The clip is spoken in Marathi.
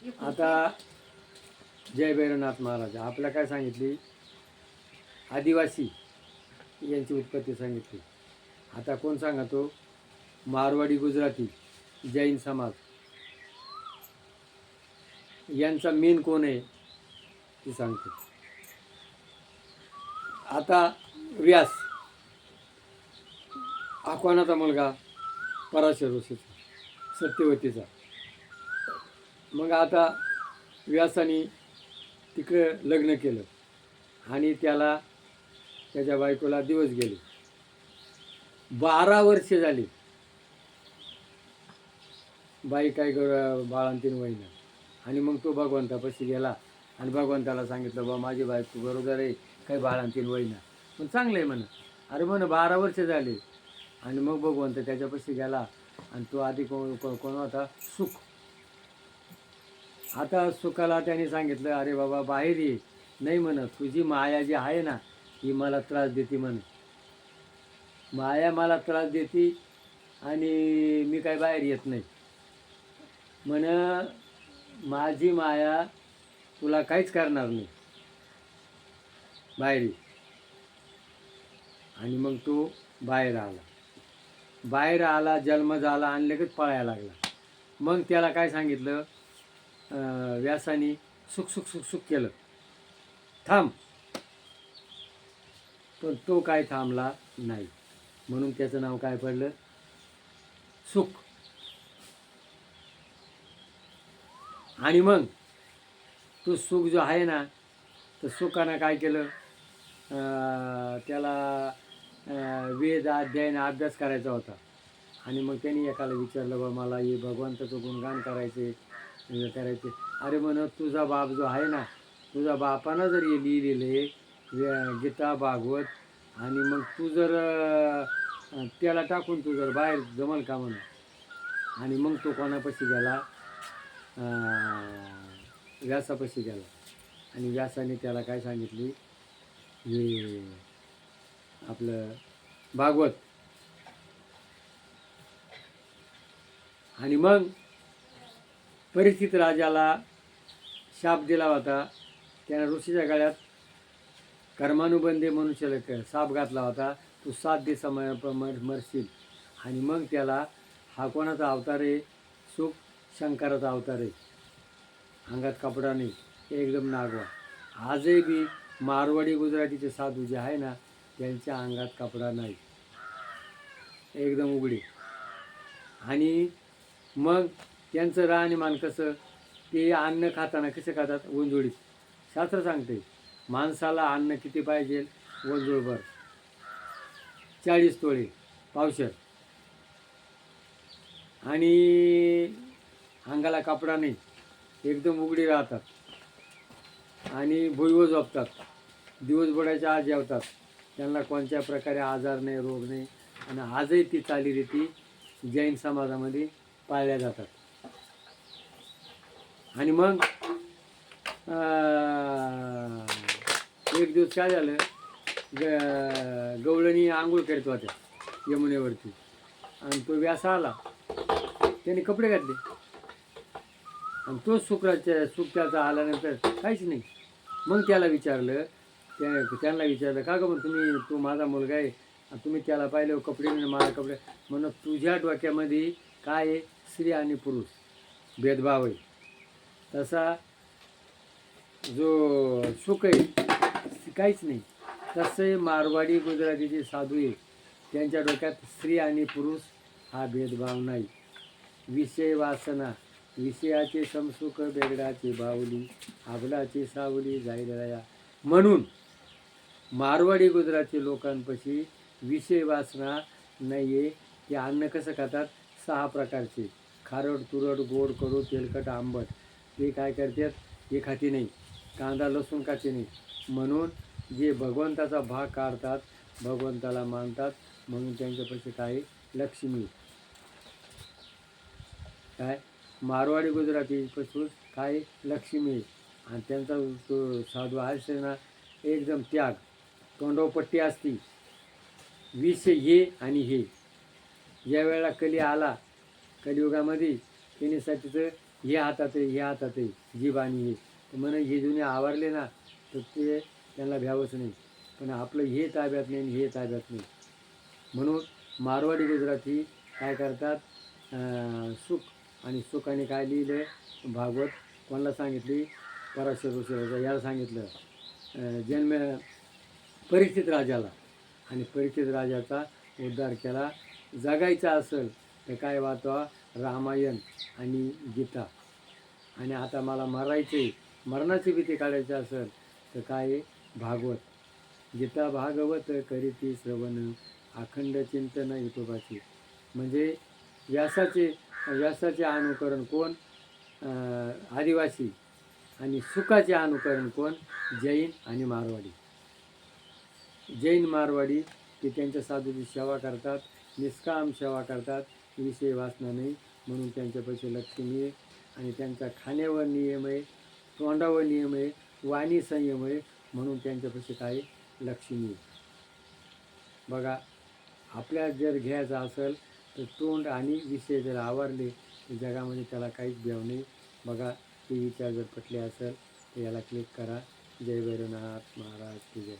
आता जय भैरवनाथ महाराज आपल्या काय सांगितली, आदिवासी यांची उत्पत्ती सांगितली. आता कोण सांगतो, मारवाडी गुजराती जैन समाज यांचा मेन कोण आहे ते सांगतो. आता व्यास हा कोणाचा मुलगा, पराशर ऋषीचा, सत्यवतीचा. मग आता व्यासाने तिकडं लग्न केलं आणि त्याला त्याच्या बायकोला दिवस गेले. 12 वर्षे झाली, बाई काय बाळांतीन वहिना. आणि मग तो भगवंतापाशी गेला आणि भगवंताला सांगितलं, बा माझी बायको बरोबर आहे, काही बाळांतीन वहिना, पण चांगलं आहे म्हणा. अरे म्हण 12 वर्ष झाले. आणि मग भगवंत त्याच्यापाशी गेला आणि तो आधी कोण होता, सुख. आता सुखाला त्याने सांगितलं, अरे बाबा बाहेर ये. नाही म्हण, तुझी माया जी आहे ना ही मला त्रास देते म्हण, माया मला त्रास देते आणि मी काय बाहेर येत नाही म्हण. माझी माया तुला काहीच करणार नाही, बाहेर ये. आणि मग तो बाहेर आला, जन्म झाला आणि लगेच पळायला लागला. मग त्याला काय सांगितलं व्यासाने, सुख सुख सुख सुख केलं, थांब. पण तो काय थांबला नाही, म्हणून त्याचं नाव काय पडलं, सुख. आणि मग तो सुख जो आहे ना, तर सुखानं काय केलं, त्याला वेद अध्ययन अभ्यास करायचा होता. आणि मग त्यांनी एकाला विचारलं, बा मला हे भगवंताचं गुणगान करायचे. अरे म्हण, तुझा बाप जो आहे ना, तुझा बापानं जर हे लिहिलेले गीता भागवत, आणि मग तू जर त्याला टाकून तू जर बाहेर जमल का म्हणून. आणि मग तो कोणापाशी गेला, व्यासापाशी गेला. आणि व्यासाने त्याला काय सांगितली, हे आपलं भागवत. आणि मग परिस्थिती राजाला शाप दिला होता. त्यानं ऋषीच्या गळ्यात कर्मानुबंधे मनुष्याला साप घातला होता, तू 7 दिवसामध्ये मरशील. आणि मग त्याला, हा कोणाचा अवतार आहे, सुख शंकराचा अवतार आहे, अंगात कपडा नाही, एकदम नागवा. आजही बी मारवाडी गुजरातीचे साधू जे आहे ना, त्यांच्या अंगात कपडा नाही, एकदम उघडे. आणि मग त्यांचं राहणीमान कसं, ते अन्न खाताना कसं खातात, वंजोळीत. शास्त्र सांगते माणसाला अन्न किती पाहिजे, वंजोळभर, 40 तोळे पावशर. आणि अंगाला कपडा नाही, एकदम उघडी राहतात. आणि भुईव झोपतात, दिवस बुडायच्या आज जेवतात, त्यांना कोणत्या प्रकारे आजार नाही, रोग नाही. आणि आजही ती चालीरीती जैन समाजामध्ये पाळल्या जातात. आणि मग एक दिवस काय झालं, गवळणी आंघोळ करत होत्या यमुनेवरती. आणि तो व्यास आला, त्याने कपडे घातले. आणि तो सुक्याचा आल्यानंतर काहीच नाही. मग त्यांना विचारलं, का गं मग तू माझा मुलगा आहे, तुम्ही त्याला पाहिलं कपडे नाही, माझा कपडे. म्हणून तुझ्या डोक्यामध्ये काय आहे, स्त्री आणि पुरुष भेदभाव आहे. तसा जो सुख आहे काहीच नाही. तसे मारवाडी गुजरातीचे साधू आहे, त्यांच्या डोक्यात स्त्री आणि पुरुष हा भेदभाव नाही. विषय वासना, विषयाचे समसुख, बेगडाची बाहुली, आबलाची सावली जायला. म्हणून मारवाडी गुजराती लोकांपाशी विषय वासना नाही आहे. ते अन्न कसं खातात, 6 प्रकारचे, खारट, तुरट, गोड, कडू, तेलकट, आंबट. ते काय करतात, हे खाते नाही, कांदा लसूण खाते नाही. म्हणून जे भगवंताचा भाग काढतात, भगवंताला मानतात, म्हणून त्यांच्यापाशी काय, लक्ष्मी. काय मारवाडी गुजरातीपासून काय, लक्ष्मी. आणि त्यांचा तो साधू आहे ना, एकदम त्याग, तोंडोपट्टी असती, विषय हे आणि हे. ज्या वेळेला कली आला, कलियुगामध्ये त्याच्यासाठीचं हे हातात आहे, हे हातात आहे, जीभ आणि हे. तर म्हणे हे जुने आवरले ना तर ते त्यांना भ्यावंच नाही. पण आपलं हे ताब्यात नाही आणि हे ताब्यात नाही. म्हणून मारवाडी गुजराती काय करतात, सुख आणि सुखाने काय लिहिलं भागवत कोणाला सांगितली, पराशर ऋषीला याला सांगितलं, जन्म परीक्षित राजाला. आणि परीक्षित राजाचा उद्धार केला. जगायचा असेल तर काय वाचवा, रामायण आणि गीता. आणि आता मला मरायचे, मरणाची भीती काढायची असेल तर काय भागवत. गीता भागवत करीती श्रवण, अखंड चिंतन विठोबाची. म्हणजे व्यासाचे व्यासाचे अनुकरण कोण, आदिवासी. आणि सुखाचे अनुकरण कोण, जैन आणि मारवाडी. जैन मारवाडी ते त्यांच्या साधूची सेवा करतात, निष्काम सेवा करतात, विषय वासना नाही. म्हणून त्यांच्यापाशी लक्ष्मी आहे. आणि त्यांचा खाण्यावर नियम आहे, तोंडावर नियम आहे, वाणी संयम आहे. म्हणून त्यांच्यापाशी काय, लक्ष्मी आहे. बघा, आपल्या जर घ्यायचं असेल तर तोंड आणि विषय जर आवरले तर जगामध्ये त्याला काहीच भ्याव नाही. बघा, हे विचार जर पटले असेल तर याला क्लिक करा. जय भैरवनाथ महाराज की जय.